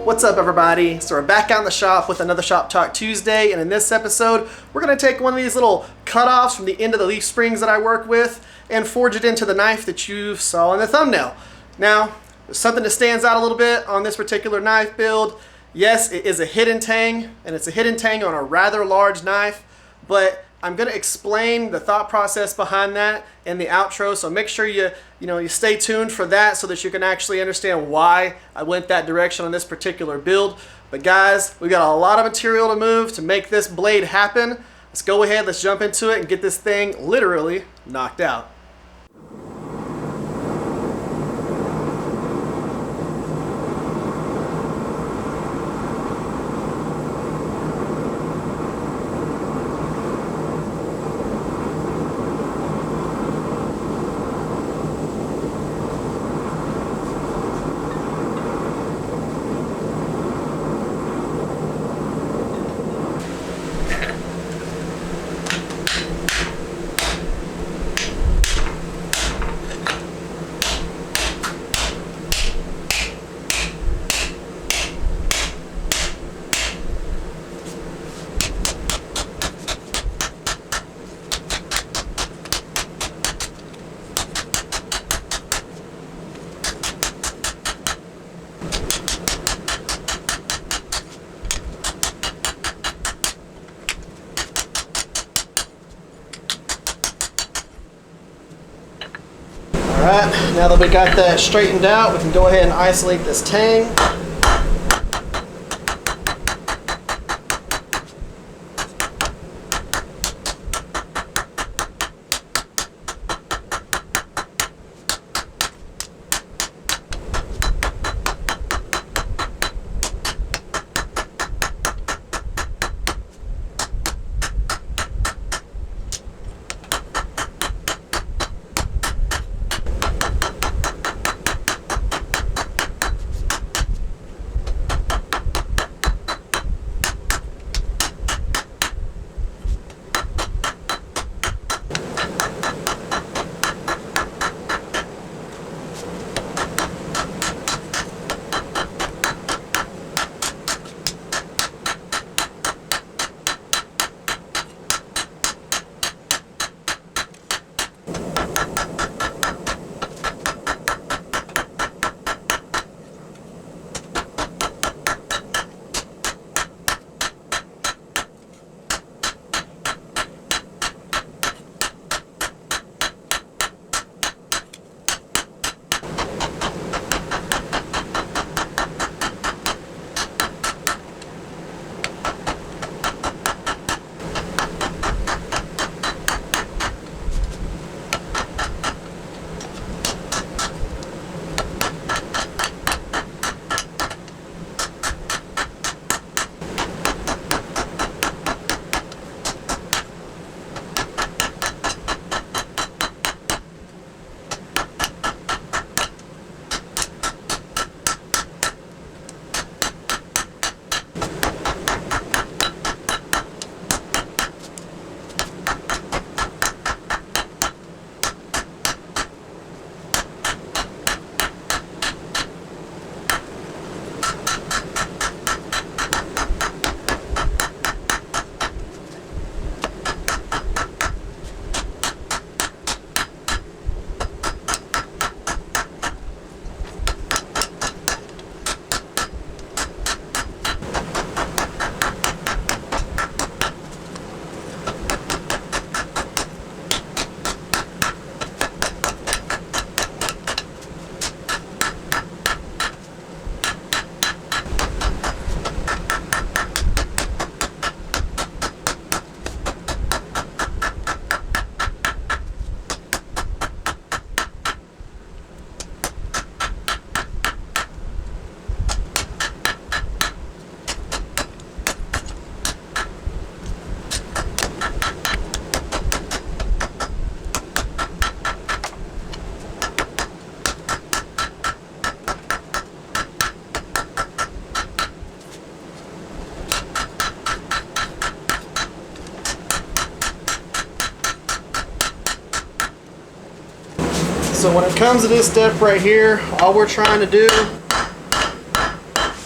What's up, everybody? So we're back out in the shop with another Shop Talk Tuesday, and in this episode we're going to take one of these little cut-offs from the end of the leaf springs that I work with and forge it into the knife that you saw in the thumbnail. Now, there's something that stands out a little bit on this particular knife build. Yes, it is a hidden tang, and it's a hidden tang on a rather large knife, but I'm going to explain the thought process behind that in the outro, so make sure you stay tuned for that so that you can actually understand why I went that direction on this particular build. But guys, we got a lot of material to move to make this blade happen. Let's go ahead, let's jump into it and get this thing literally knocked out. Alright, now that we got that straightened out, we can go ahead and isolate this tang. So when it comes to this step right here, all we're trying to do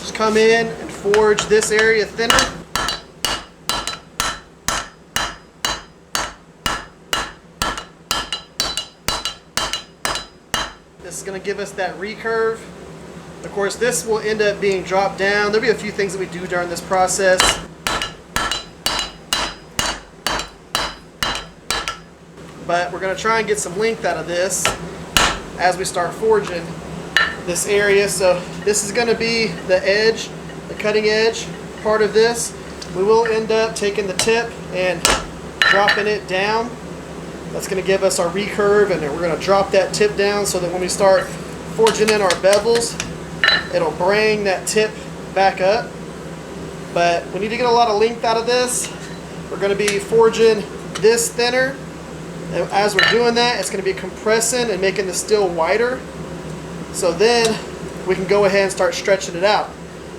is come in and forge this area thinner. This is going to give us that recurve. Of course, this will end up being dropped down. There'll be a few things that we do during this process. But we're going to try and get some length out of this as we start forging this area. So this is going to be the edge, the cutting edge part of this. We will end up taking the tip and dropping it down. That's going to give us our recurve, and we're going to drop that tip down so that when we start forging in our bevels, it'll bring that tip back up. But we need to get a lot of length out of this. We're going to be forging this thinner. And as we're doing that, it's going to be compressing and making the steel wider. So then we can go ahead and start stretching it out.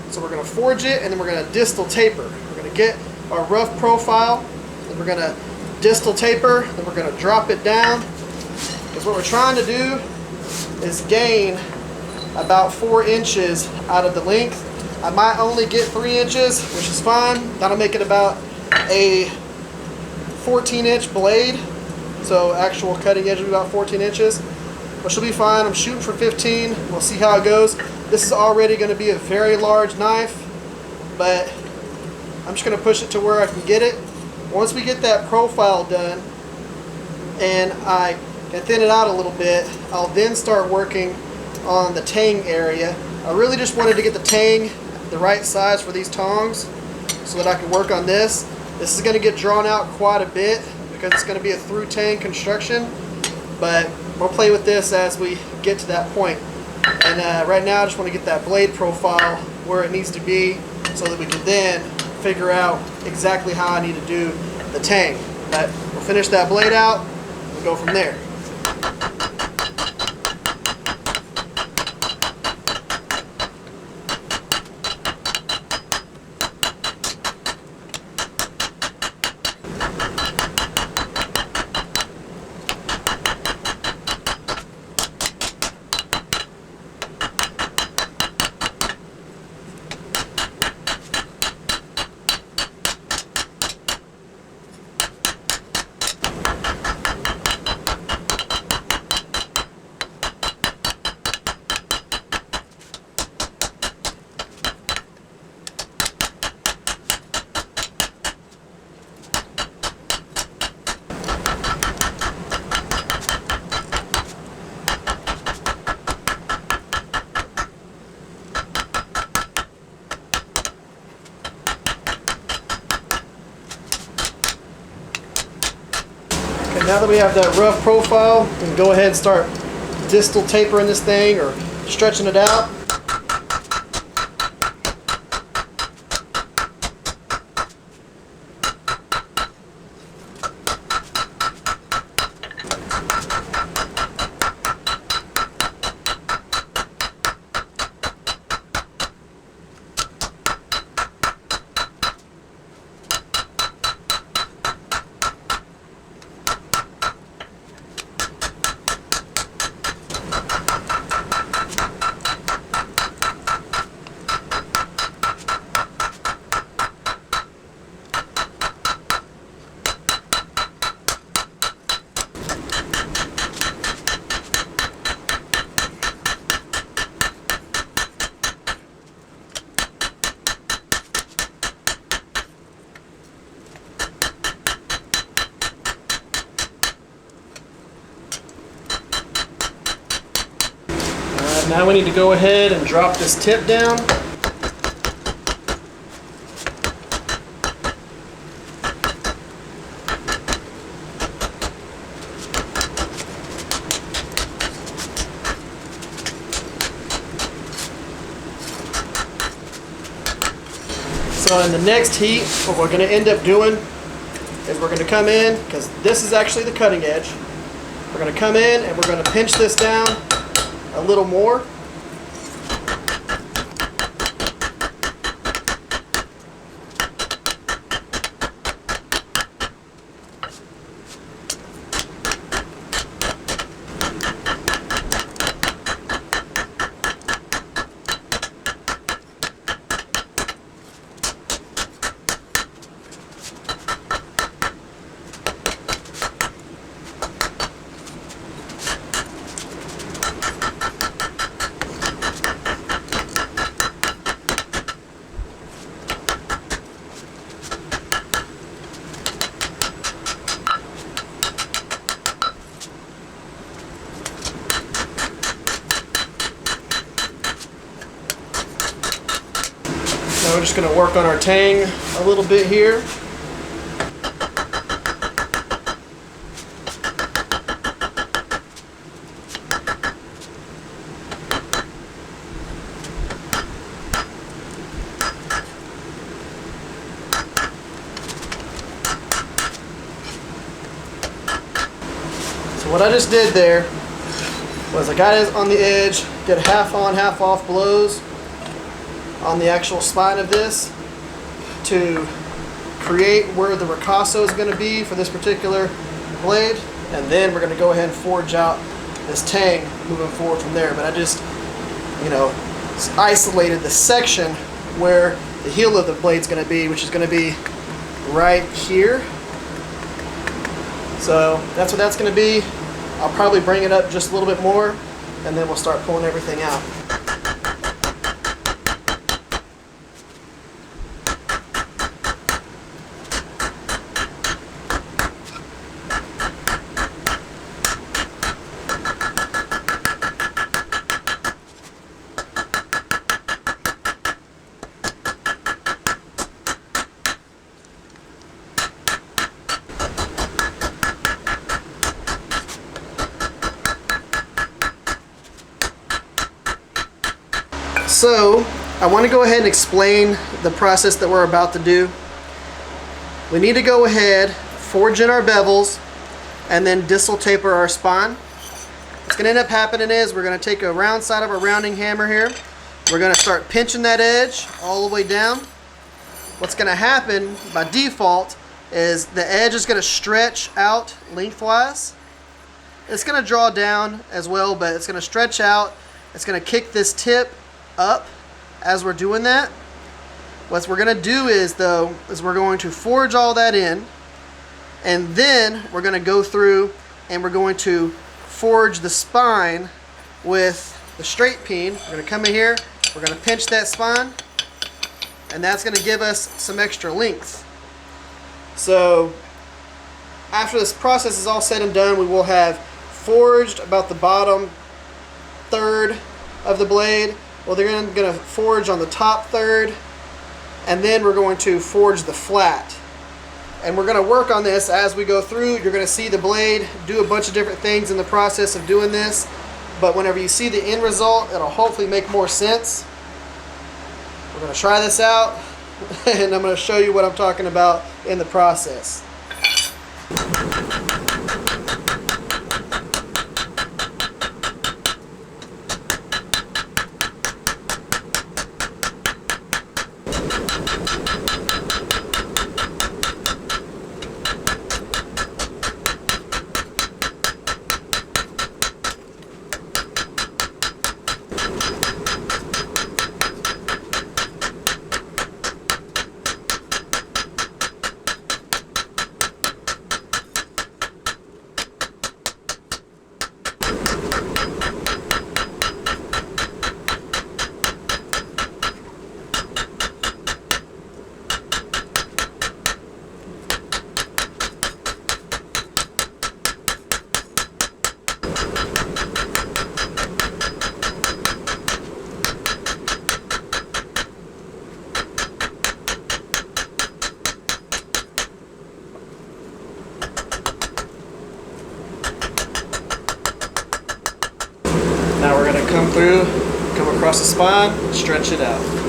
So we're going to forge it, and then we're going to distal taper. We're going to get our rough profile, and we're going to distal taper, then we're going to drop it down. Because what we're trying to do is gain about 4 inches out of the length. I might only get 3 inches, which is fine. That'll make it about a 14-inch blade. So actual cutting edge will be about 14 inches, which will be fine. I'm shooting for 15. We'll see how it goes. This is already going to be a very large knife, but I'm just going to push it to where I can get it. Once we get that profile done and I can thin it out a little bit, I'll then start working on the tang area. I really just wanted to get the tang the right size for these tongs so that I can work on this. This is going to get drawn out quite a bit because it's going to be a through tang construction, but we'll play with this as we get to that point. And right now I just want to get that blade profile where it needs to be so that we can then figure out exactly how I need to do the tang. But we'll finish that blade out and go from there. Now that we have that rough profile, we can go ahead and start distal tapering this thing or stretching it out. Now we need to go ahead and drop this tip down. So in the next heat, what we're going to end up doing is we're going to come in, because this is actually the cutting edge, we're going to come in and we're going to pinch this down a little more. we're just going to work on our tang a little bit here. So what I just did there was I got it on the edge, did half on, half off blows on the actual spine of this to create where the ricasso is going to be for this particular blade, and then we're going to go ahead and forge out this tang moving forward from there. But I just, you know, isolated the section where the heel of the blade is going to be, which is going to be right here. So that's what that's going to be. I'll probably bring it up just a little bit more, and then we'll start pulling everything out. So I want to go ahead and explain the process that we're about to do. We need to go ahead, forge in our bevels, and then distal taper our spine. What's going to end up happening is we're going to take a round side of our rounding hammer here. We're going to start pinching that edge all the way down. What's going to happen by default is the edge is going to stretch out lengthwise. It's going to draw down as well, but it's going to stretch out. It's going to kick this tip up as we're doing that. What we're going to do is we're going to forge all that in, and then we're going to go through and we're going to forge the spine with the straight peen. We're going to come in here, we're going to pinch that spine, and that's going to give us some extra length. So after this process is all said and done, we will have forged about the bottom third of the blade. Well, they're going to forge on the top third, and then we're going to forge the flat. And we're going to work on this as we go through. You're going to see the blade do a bunch of different things in the process of doing this, but whenever you see the end result, it'll hopefully make more sense. We're going to try this out, and I'm going to show you what I'm talking about in the process. Now we're going to come through, come across the spine, stretch it out.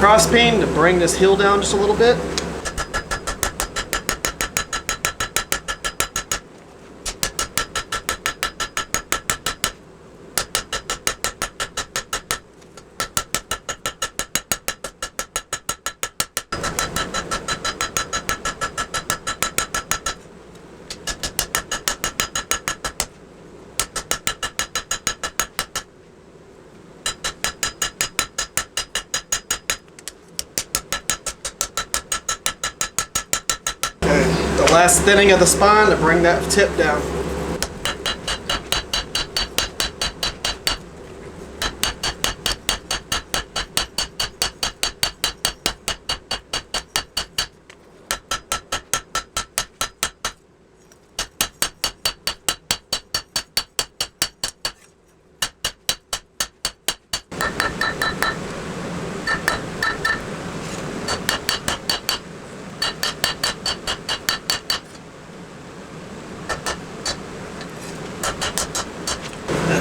cross peen to bring this heel down just a little bit. Last thinning of the spine to bring that tip down.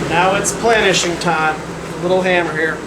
Now it's planishing time. A little hammer here.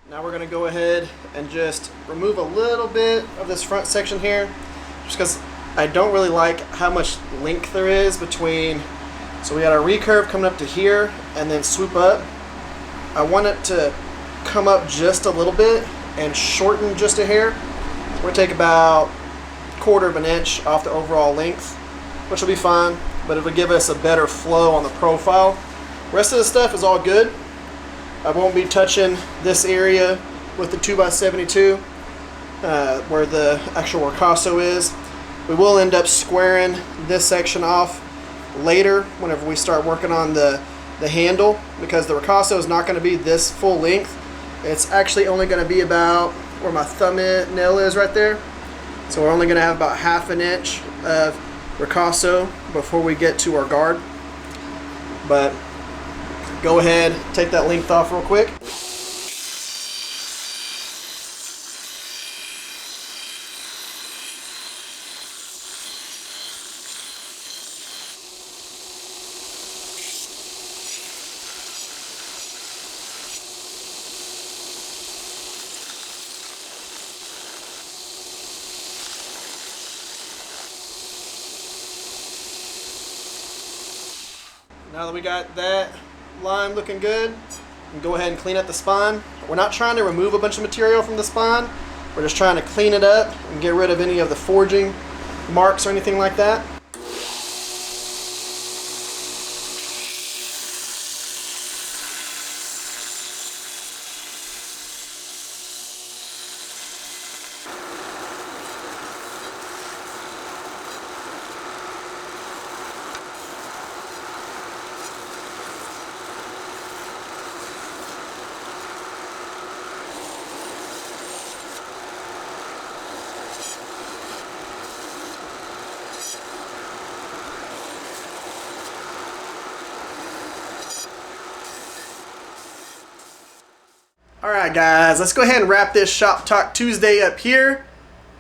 Now we're going to go ahead and just remove a little bit of this front section here, just because I don't really like how much length there is between. So we got our recurve coming up to here and then swoop up. I want it to come up just a little bit and shorten just a hair. We're going to take about 1/4 of an inch off the overall length, which will be fine, but it'll give us a better flow on the profile. Rest of the stuff is all good. I won't be touching this area with the 2x72 where the actual ricasso is. We will end up squaring this section off later whenever we start working on the handle, because the ricasso is not going to be this full length. It's actually only going to be about where my thumbnail is right there. So we're only going to have about 1/2 inch of ricasso before we get to our guard. But go ahead, take that length off real quick. Now that we got that line looking good, we can go ahead and clean up the spine. We're not trying to remove a bunch of material from the spine. We're just trying to clean it up and get rid of any of the forging marks or anything like that. Alright guys, let's go ahead and wrap this Shop Talk Tuesday up here.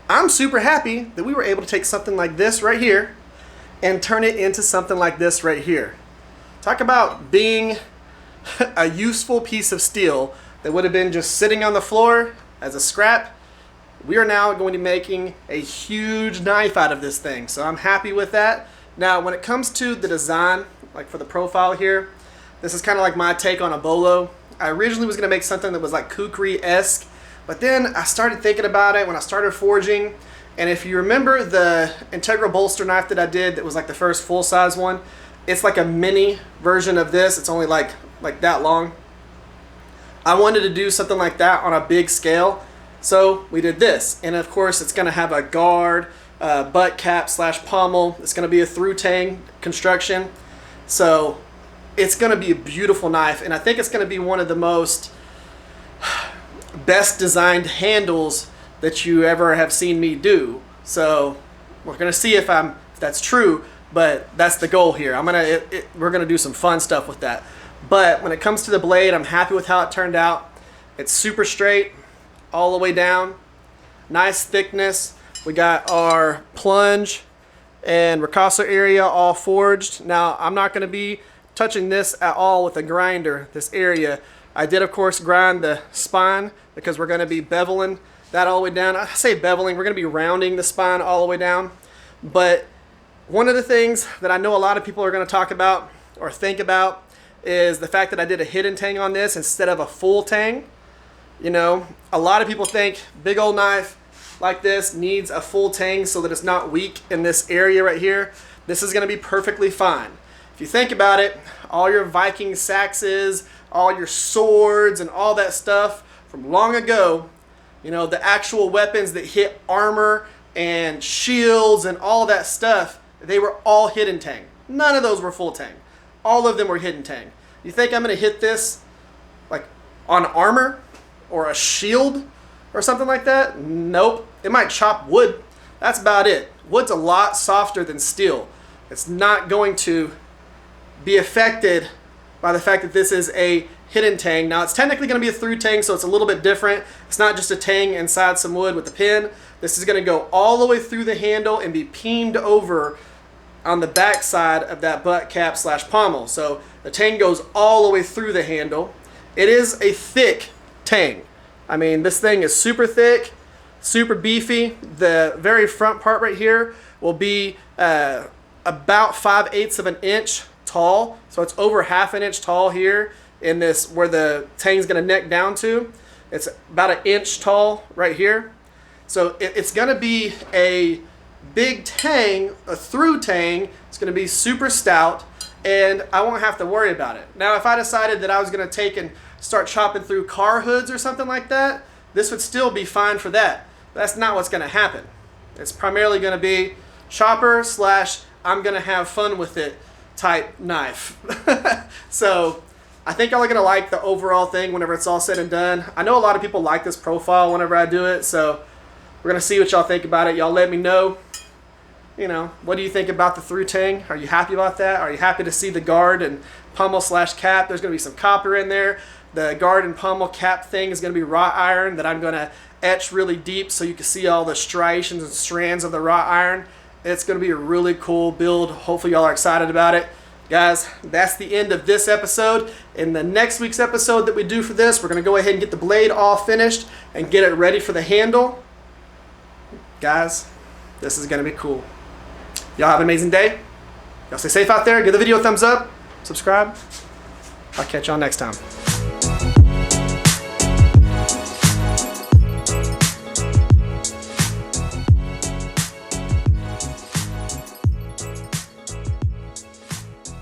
I'm super happy that we were able to take something like this right here and turn it into something like this right here. Talk about being a useful piece of steel that would have been just sitting on the floor as a scrap. We are now going to be making a huge knife out of this thing, so I'm happy with that. Now when it comes to the design, like for the profile here, this is kind of like my take on a Bolo. I originally was going to make something that was like kukri-esque, but then I started thinking about it when I started forging, and if you remember the integral bolster knife that I did that was like the first full-size one, it's like a mini version of this. It's only like that long. I wanted to do something like that on a big scale, so we did this. And of course it's going to have a guard, butt cap / pommel. It's going to be a through tang construction, so it's going to be a beautiful knife, and I think it's going to be one of the most best designed handles that you ever have seen me do. So we're going to see if that's true, but that's the goal here. We're going to do some fun stuff with that. But when it comes to the blade, I'm happy with how it turned out. It's super straight all the way down. Nice thickness. We got our plunge and ricasso area all forged. Now I'm not going to be touching this at all with a grinder, this area. I did of course grind the spine because we're going to be beveling that all the way down. I say beveling, we're going to be rounding the spine all the way down. But one of the things that I know a lot of people are going to talk about or think about is the fact that I did a hidden tang on this instead of a full tang. You know, a lot of people think big old knife like this needs a full tang so that it's not weak in this area right here. This is going to be perfectly fine. If you think about it, all your Viking saxes, all your swords and all that stuff from long ago, you know, the actual weapons that hit armor and shields and all that stuff, they were all hidden tang. None of those were full tang. All of them were hidden tang. You think I'm going to hit this like on armor or a shield or something like that? Nope. It might chop wood. That's about it. Wood's a lot softer than steel. It's not going to be affected by the fact that this is a hidden tang. Now it's technically going to be a through tang, so it's a little bit different. It's not just a tang inside some wood with a pin. This is going to go all the way through the handle and be peened over on the back side of that butt cap / pommel. So the tang goes all the way through the handle. It is a thick tang. I mean, this thing is super thick, super beefy. The very front part right here will be about 5/8 of an inch tall, so it's over ½ an inch tall here in this where the tang's going to neck down to. It's about 1 inch tall right here, so it's going to be a big tang, a through tang. It's going to be super stout, and I won't have to worry about it. Now if I decided that I was going to take and start chopping through car hoods or something like that, this would still be fine for that. That's not what's going to happen. It's primarily going to be chopper / I'm going to have fun with it type knife. So I think y'all are going to like the overall thing whenever it's all said and done. I know a lot of people like this profile whenever I do it, so we're going to see what y'all think about it. Y'all let me know, you know, what do you think about the through tang? Are you happy about that? Are you happy to see the guard and pommel / cap? There's going to be some copper in there. The guard and pommel cap thing is going to be wrought iron that I'm going to etch really deep so you can see all the striations and strands of the wrought iron. It's going to be a really cool build. Hopefully y'all are excited about it. Guys, that's the end of this episode. In the next week's episode that we do for this, we're going to go ahead and get the blade all finished and get it ready for the handle. Guys, this is going to be cool. Y'all have an amazing day. Y'all stay safe out there. Give the video a thumbs up. subscribe. I'll catch y'all next time.